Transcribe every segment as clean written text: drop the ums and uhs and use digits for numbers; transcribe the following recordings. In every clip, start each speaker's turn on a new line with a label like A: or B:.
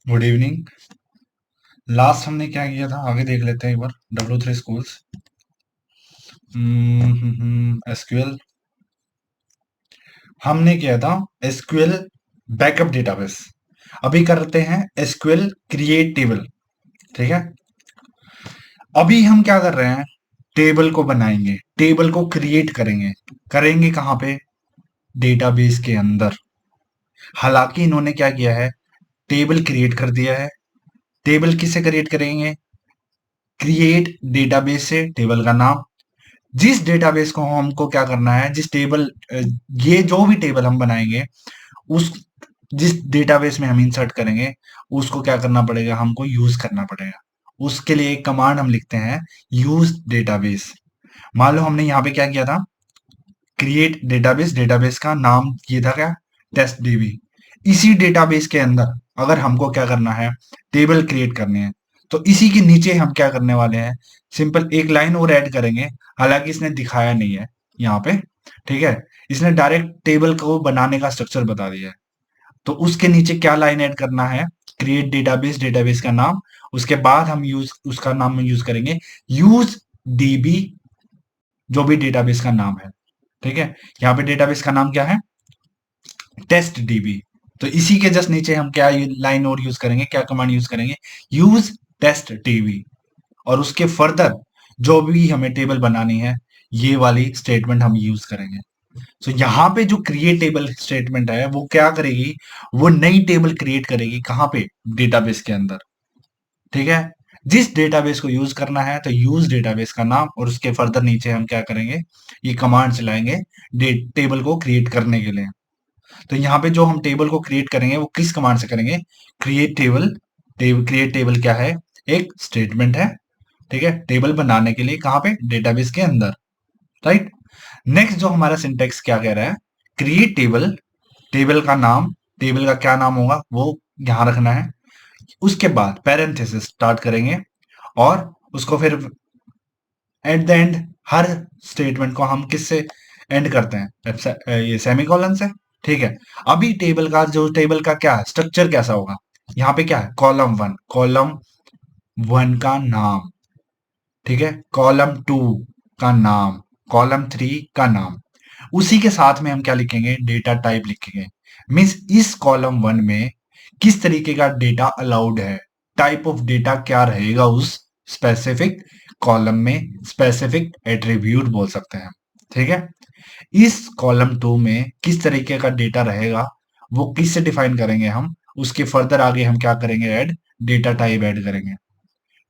A: Good evening. Last हमने क्या किया था आगे देख लेते हैं एक बार। W3 स्कूल्स, एसक्यूएल हमने किया था। SQL backup database. अभी करते हैं एसक्यूएल क्रिएट टेबल। ठीक है। अभी हम क्या कर रहे हैं, टेबल को बनाएंगे, टेबल को क्रिएट करेंगे। करेंगे कहाँ पे? डेटाबेस के अंदर। हालांकि इन्होंने क्या किया है, टेबल क्रिएट कर दिया है। टेबल किससे क्रिएट करेंगे? क्रिएट डेटाबेस से टेबल का नाम। जिस डेटाबेस को हमको क्या करना है, जिस टेबल ये जो भी टेबल हम बनाएंगे, उस जिस डेटाबेस में हम इंसर्ट करेंगे, उसको क्या करना पड़ेगा, हमको यूज करना पड़ेगा। उसके लिए एक कमांड हम लिखते हैं, यूज डेटाबेस। मान लो हमने यहाँ पे क्या किया था, क्रिएट डेटाबेस। डेटाबेस का नाम ये था क्या? Test dB. इसी डेटाबेस के अंदर अगर हमको क्या करना है, टेबल क्रिएट करनी है, तो इसी के नीचे हम क्या करने वाले हैं, सिंपल एक लाइन और ऐड करेंगे। हालांकि इसने दिखाया नहीं है यहाँ पे। ठीक है। इसने डायरेक्ट टेबल को बनाने का स्ट्रक्चर बता दिया है। तो उसके नीचे क्या लाइन ऐड करना है, क्रिएट डेटाबेस, डेटाबेस का नाम। उसके बाद हम यूज उसका नाम यूज करेंगे, यूज डीबी, जो भी डेटाबेस का नाम है। ठीक है। यहाँ पे डेटाबेस का नाम क्या है? Test DB. तो इसी के जस्ट नीचे हम क्या लाइन और यूज करेंगे, क्या कमांड यूज करेंगे, यूज टेस्ट डीबी। और उसके फर्दर जो भी हमें टेबल बनानी है, ये वाली स्टेटमेंट हम यूज करेंगे। तो यहाँ पे जो क्रिएट टेबल स्टेटमेंट है, वो क्या करेगी, वो नई टेबल क्रिएट करेगी। कहाँ पे? डेटाबेस के अंदर। ठीक है। जिस डेटाबेस को यूज करना है, तो यूज डेटाबेस का नाम, और उसके फर्दर नीचे हम क्या करेंगे, ये कमांड चलाएंगे टेबल को क्रिएट करने के लिए। तो यहाँ पे जो हम टेबल को क्रिएट करेंगे, वो किस कमांड से करेंगे? Create table. क्रिएट टेबल क्या है? एक स्टेटमेंट है। ठीक है। टेबल बनाने के लिए कहाँ पे? डेटाबेस के अंदर। राइट। नेक्स्ट जो हमारा सिंटेक्स क्या कह रहा है, क्रिएट टेबल, टेबल का नाम, टेबल का क्या नाम होगा वो यहां रखना है। उसके बाद पैरेंथेसिस स्टार्ट करेंगे, और उसको फिर at the end, her statement को हम किससे एंड करते हैं? ये सेमीकोलन से। ठीक है। अभी टेबल का क्या है, स्ट्रक्चर कैसा होगा? यहाँ पे क्या है, कॉलम वन, कॉलम वन का नाम। ठीक है। कॉलम टू का नाम, कॉलम थ्री का नाम। उसी के साथ में हम क्या लिखेंगे, डेटा टाइप लिखेंगे। मीन्स इस कॉलम वन में किस तरीके का डेटा अलाउड है, टाइप ऑफ डेटा क्या रहेगा उस स्पेसिफिक कॉलम में, स्पेसिफिक एट्रीब्यूट बोल सकते हैं। ठीक है। इस कॉलम टू में किस तरीके का डेटा रहेगा, वो किससे डिफाइन करेंगे हम। उसके फर्दर आगे हम क्या करेंगे, ऐड डेटा टाइप ऐड करेंगे।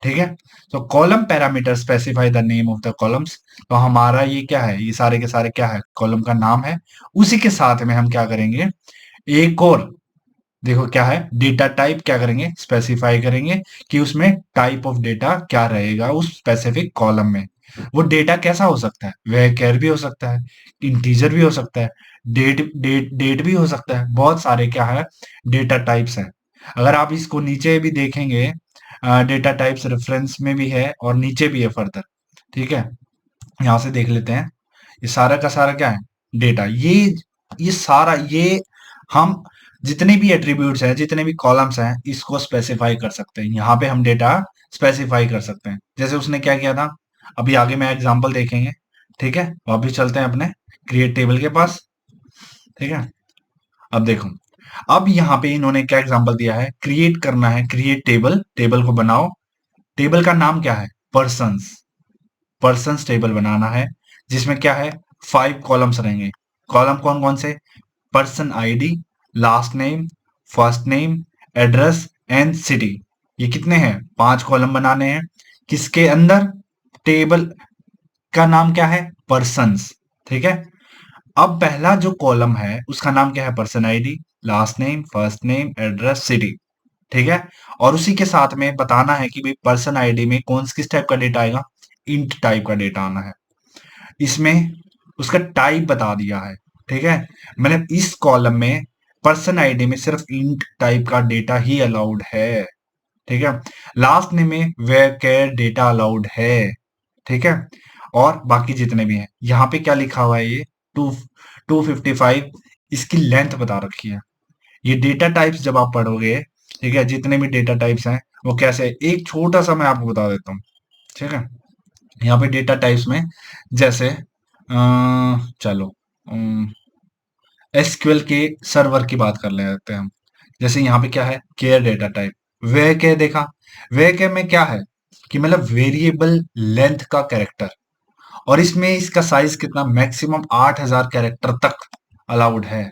A: ठीक है। तो column parameter specify the name of the columns. तो हमारा ये क्या है, ये सारे के सारे क्या है, कॉलम का नाम है। उसी के साथ में हम क्या करेंगे, एक और देखो क्या है, डेटा टाइप क्या करेंगे, स्पेसिफाई करेंगे कि उसमें टाइप ऑफ डेटा क्या रहेगा उस स्पेसिफिक कॉलम में। वो डेटा कैसा हो सकता है, वैर भी हो सकता है, इंटीजर भी हो सकता है, डेट भी हो सकता है। बहुत सारे क्या है, डेटा टाइप्स हैं। अगर आप इसको नीचे भी देखेंगे, डेटा टाइप्स रेफरेंस में भी है और नीचे भी है फर्दर। ठीक है। यहाँ से देख लेते हैं। ये सारा का सारा क्या है, डेटा। ये सारा ये हम जितने भी एट्रीब्यूट्स हैं, जितने भी कॉलम्स हैं, इसको स्पेसिफाई कर सकते हैं। यहाँ पे हम डेटा स्पेसिफाई कर सकते हैं। जैसे उसने क्या किया था, अभी आगे मैं एग्जांपल देखेंगे। ठीक है। वापिस चलते हैं अपने क्रिएट टेबल के पास। ठीक है। अब देखो, अब यहाँ पे इन्होंने क्या एग्जांपल दिया है, क्रिएट करना है, क्रिएट टेबल, टेबल को बनाओ। टेबल का नाम क्या है, पर्सन्स। पर्सन्स टेबल बनाना है, जिसमें क्या है, 5 कॉलम्स रहेंगे। कॉलम कौन कौन से? Person ID, last name, first name, address and city. ये कितने हैं, 5 कॉलम बनाने हैं। किसके अंदर? टेबल का नाम क्या है, पर्सन्स। ठीक है। अब पहला जो कॉलम है, उसका नाम क्या है, person ID, last name, first name, address, city. ठीक है। और उसी के साथ में बताना है कि भाई पर्सन आईडी में किस टाइप का डेटा आएगा, इंट टाइप का डेटा आना है। इसमें उसका टाइप बता दिया है। ठीक है। मैंने इस कॉलम में पर्सन आईडी में सिर्फ इंट टाइप का डेटा ही अलाउड है। ठीक है। लास्ट नेम में वेयर डेटा अलाउड है। ठीक है। और बाकी जितने भी हैं, यहाँ पे क्या लिखा हुआ है, ये 255, इसकी लेंथ बता रखी है। ये डेटा टाइप्स जब आप पढ़ोगे, ठीक है, जितने भी डेटा टाइप्स हैं वो कैसे, एक छोटा सा मैं आपको बता देता हूँ। ठीक है, यहाँ पे डेटा टाइप्स में जैसे चलो एसक्यूएल के सर्वर की बात कर लेते हैं हम। जैसे यहाँ पे क्या है, केयर डेटा टाइप, वे के देखा, वे के में क्या है कि मतलब वेरिएबल लेंथ का कैरेक्टर, और इसमें इसका साइज कितना, मैक्सिमम 8000 कैरेक्टर तक अलाउड है।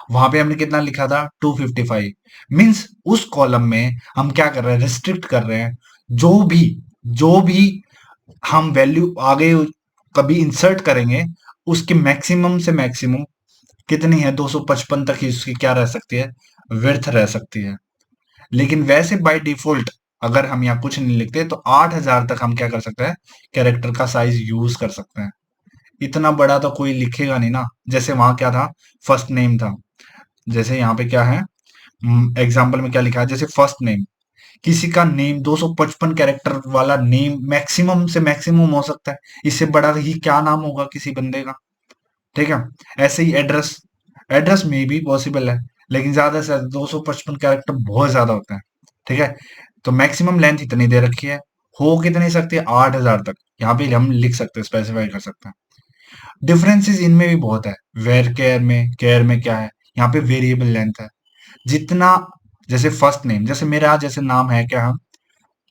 A: वहां पे हमने कितना लिखा था, 255। मींस उस कॉलम में हम क्या कर रहे हैं, रिस्ट्रिक्ट कर रहे हैं जो भी हम वैल्यू आगे कभी इंसर्ट करेंगे, उसकी मैक्सिमम से मैक्सिमम कितनी है, 255 तक ही उसकी क्या रह सकती है, विड्थ रह सकती है। लेकिन वैसे बाय डिफॉल्ट अगर हम यहाँ कुछ नहीं लिखते तो 8000 तक हम क्या कर सकते हैं, कैरेक्टर का साइज यूज कर सकते हैं। इतना बड़ा तो कोई लिखेगा नहीं ना। जैसे वहां क्या था, फर्स्ट नेम था। जैसे यहाँ पे क्या है, एग्जाम्पल में क्या लिखा है, जैसे फर्स्ट नेम, किसी का नेम 255 कैरेक्टर वाला नेम मैक्सिमम से मैक्सिमम हो सकता है, इससे बड़ा ही क्या नाम होगा किसी बंदे का। ठीक है, ऐसे ही एड्रेस, एड्रेस में भी पॉसिबल है, लेकिन ज्यादा से ज्यादा 255 कैरेक्टर बहुत ज्यादा होता है। ठीक है, तो मैक्सिमम लेंथ इतनी दे रखी है, हो कितनी सकती है, 8000 तक। यहाँ पे हम लिख सकते हैं, स्पेसिफाई कर सकते हैं। डिफरेंसेस इनमें भी बहुत है। वेर केयर में क्या है, यहाँ पे वेरिएबल लेंथ है। जितना, जैसे फर्स्ट नेम, जैसे मेरा जैसे नाम है क्या, हम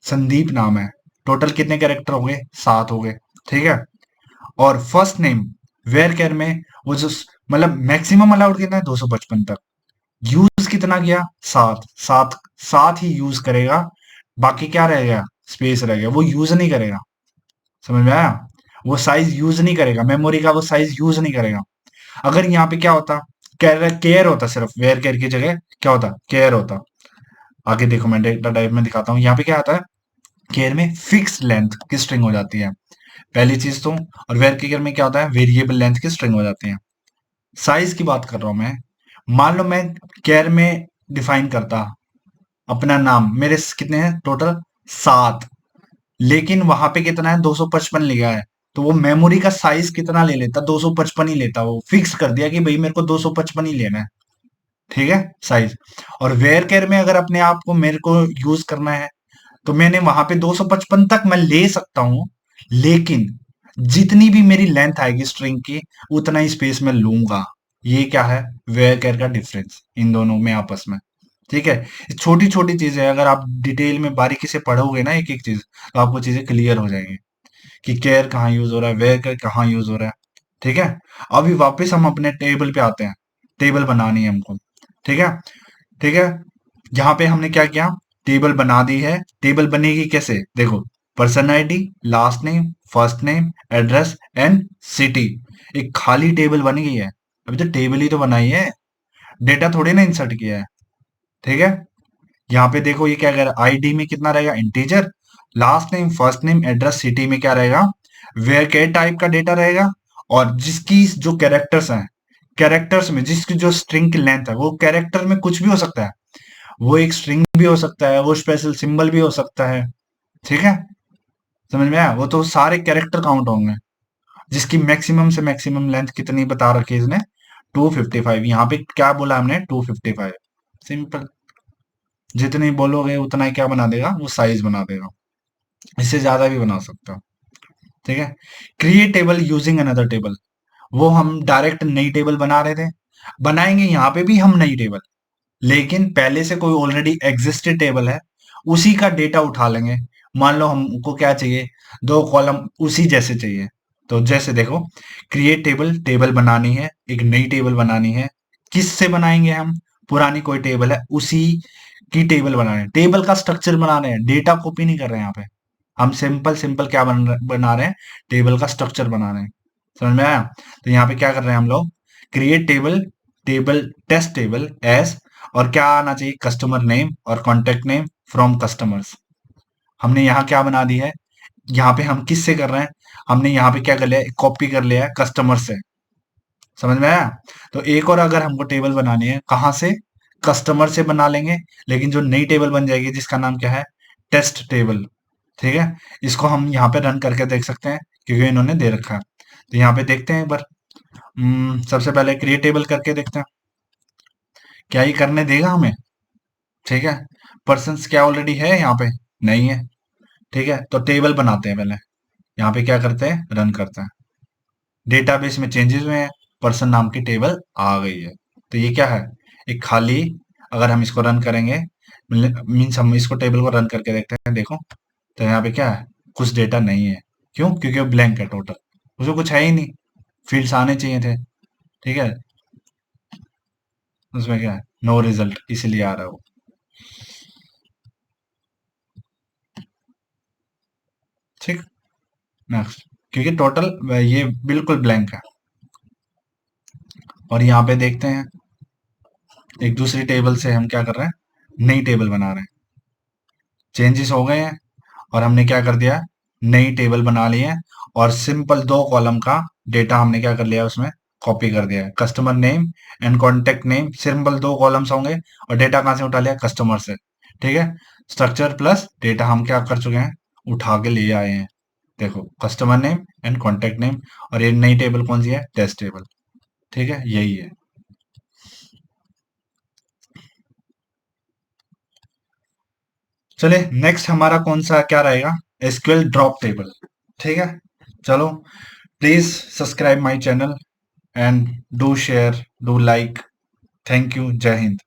A: संदीप नाम है, टोटल कितने कैरेक्टर हो गए, 7 हो गए। ठीक है, और फर्स्ट नेम वेयर केयर में वो जो मतलब मैक्सिमम अलाउड कितना है, 255 तक। यूज कितना किया, 7 7 7 ही यूज करेगा, बाकी क्या रहेगा, स्पेस रहेगा, वो यूज नहीं करेगा। समझ में आया, वो साइज यूज नहीं करेगा, मेमोरी का वो साइज यूज नहीं करेगा। अगर यहाँ पे क्या होता, केयर केयर होता, सिर्फ वेयर केयर की जगह क्या होता, केयर होता। आगे देखो, मैं डेटा टाइप में दिखाता हूँ, यहाँ पे क्या आता है, केयर में फिक्स लेंथ की स्ट्रिंग हो जाती है, पहली चीज तो। और वेयर केयर में क्या होता है, वेरिएबल लेंथ की स्ट्रिंग हो जाती है। साइज की बात कर रहा हूं मैं, मान लो मैं केयर में डिफाइन करता अपना नाम, मेरे कितने हैं टोटल, 7, लेकिन वहां पे कितना है, 255 लिखा है, तो वो मेमोरी का साइज कितना ले लेता, 255 ही लेता, वो फिक्स कर दिया कि भाई मेरे को 255 ही लेना है। ठीक है, साइज। और वेयर केयर में अगर अपने आप को मेरे को यूज करना है, तो मैंने वहां पे 255 तक मैं ले सकता हूं, लेकिन जितनी भी मेरी लेंथ आएगी स्ट्रिंग की, उतना ही स्पेस में लूंगा। ये क्या है, वेयर केयर का डिफरेंस इन दोनों में आपस में। ठीक है, छोटी छोटी चीजें अगर आप डिटेल में बारीकी से पढ़ोगे ना एक एक चीज, तो आपको चीजें क्लियर हो जाएंगी कि केयर कहाँ यूज हो रहा है, वेयर केयर कहाँ यूज हो रहा है। ठीक है, अभी वापस हम अपने टेबल पे आते हैं, टेबल बनानी है हमको। ठीक है, ठीक है, यहाँ पे हमने क्या किया, टेबल बना दी है। टेबल बनेगी कैसे, देखो, person ID, last name, first name, address and city. एक खाली टेबल बन गई है, अभी तो टेबल ही तो बनाई है, डेटा थोड़ी ना इंसर्ट किया है। ठीक है, यहाँ पे देखो ये क्या कह रहा है, आईडी में कितना रहेगा, integer, last name, first name, address, city में क्या रहेगा, वेयर के टाइप का डेटा रहेगा। और जिसकी जो कैरेक्टर्स हैं, कैरेक्टर्स में जिसकी जो स्ट्रिंग की लेंथ है, वो कैरेक्टर में कुछ भी हो सकता है, वो एक स्ट्रिंग भी हो सकता है, वो स्पेशल सिंबल भी हो सकता है। ठीक है, समझ में आया, वो तो सारे कैरेक्टर काउंट होंगे। जिसकी मैक्सिमम से मैक्सिमम लेंथ कितनी बता रखी है इसने, 255। यहाँ पे क्या बोला हमने, 255। सिंपल, जितनी बोलोगे उतना ही क्या बना देगा, वो साइज बना देगा। इससे ज्यादा भी बना सकता हो। ठीक है, create table using another table, वो हम डायरेक्ट नई टेबल बना रहे थे, बनाएंगे यहाँ पे भी हम नई टेबल, लेकिन पहले से कोई ऑलरेडी एग्जिस्टेड टेबल है, उसी का डेटा उठा लेंगे। मान लो हमको क्या चाहिए, 2 कॉलम उसी जैसे चाहिए। तो जैसे देखो, क्रिएट टेबल, टेबल बनानी है, एक नई टेबल बनानी है। किससे बनाएंगे हम, पुरानी कोई टेबल है उसी की टेबल बना रहे हैं, टेबल का स्ट्रक्चर बना रहे हैं, डेटा कॉपी नहीं कर रहे हैं यहाँ पे। हम सिंपल सिंपल क्या बना रहे हैं, टेबल का स्ट्रक्चर बना रहे हैं। समझ में आया, तो यहाँ पे क्या कर रहे हैं हम लोग, create table, table test table S, और क्या आना चाहिए, कस्टमर नेम और कॉन्टेक्ट नेम फ्रॉम कस्टमर्स। हमने यहाँ क्या बना दी है, यहाँ पे हम किससे कर रहे हैं, हमने यहाँ पे क्या कर लिया, कॉपी कर लिया है कस्टमर से। समझ में आया, तो एक और अगर हमको टेबल बनानी है, कहाँ से, कस्टमर से बना लेंगे। लेकिन जो नई टेबल बन जाएगी जिसका नाम क्या है, टेस्ट टेबल। ठीक है, इसको हम यहाँ पे रन करके देख सकते हैं, क्योंकि इन्होंने दे रखा है। तो यहाँ पे देखते हैं एक बार, सबसे पहले क्रिएट टेबल करके देखते हैं, क्या ये करने देगा हमें। ठीक है। पर्सन्स क्या ऑलरेडी है यहाँ पे? नहीं है। ठीक है, तो टेबल बनाते हैं पहले। यहाँ पे क्या करते हैं? रन करते हैं। डेटाबेस में चेंजेस हुए हैं, पर्सन नाम की टेबल आ गई है। तो ये क्या है? एक खाली, अगर हम इसको रन करेंगे, मीन्स हम इसको टेबल को रन करके देखते हैं, देखो तो यहाँ पे क्या है? कुछ डेटा नहीं है। क्यों? क्योंकि वो ब्लैंक है टोटल, उसमें कुछ है ही नहीं। फील्ड्स आने चाहिए थे। ठीक है, उसमें क्या है? नो रिजल्ट, इसीलिए आ रहा है वो। ठीक। नेक्स्ट। क्योंकि टोटल ये बिल्कुल ब्लैंक है। और यहाँ पे देखते हैं, एक दूसरी टेबल से हम क्या कर रहे हैं? नई टेबल बना रहे हैं। चेंजेस हो गए हैं और हमने क्या कर दिया? नई टेबल बना ली है। और सिंपल 2 कॉलम का डेटा हमने क्या कर लिया? उसमें कॉपी कर दिया है। Customer name and contact name, simple 2 columns होंगे। और डेटा कहाँ से उठा लिया? कस्टमर से। ठीक है। स्ट्रक्चर प्लस डेटा हम क्या कर चुके हैं? उठा के ले आए हैं। देखो, customer name and contact name. और ये नई टेबल कौन सी है? Test table. ठीक है, यही है। चलिए, नेक्स्ट हमारा कौन सा क्या रहेगा? SQL drop table. ठीक है। चलो, please subscribe my channel and do share, do like. Thank you. जय हिंद।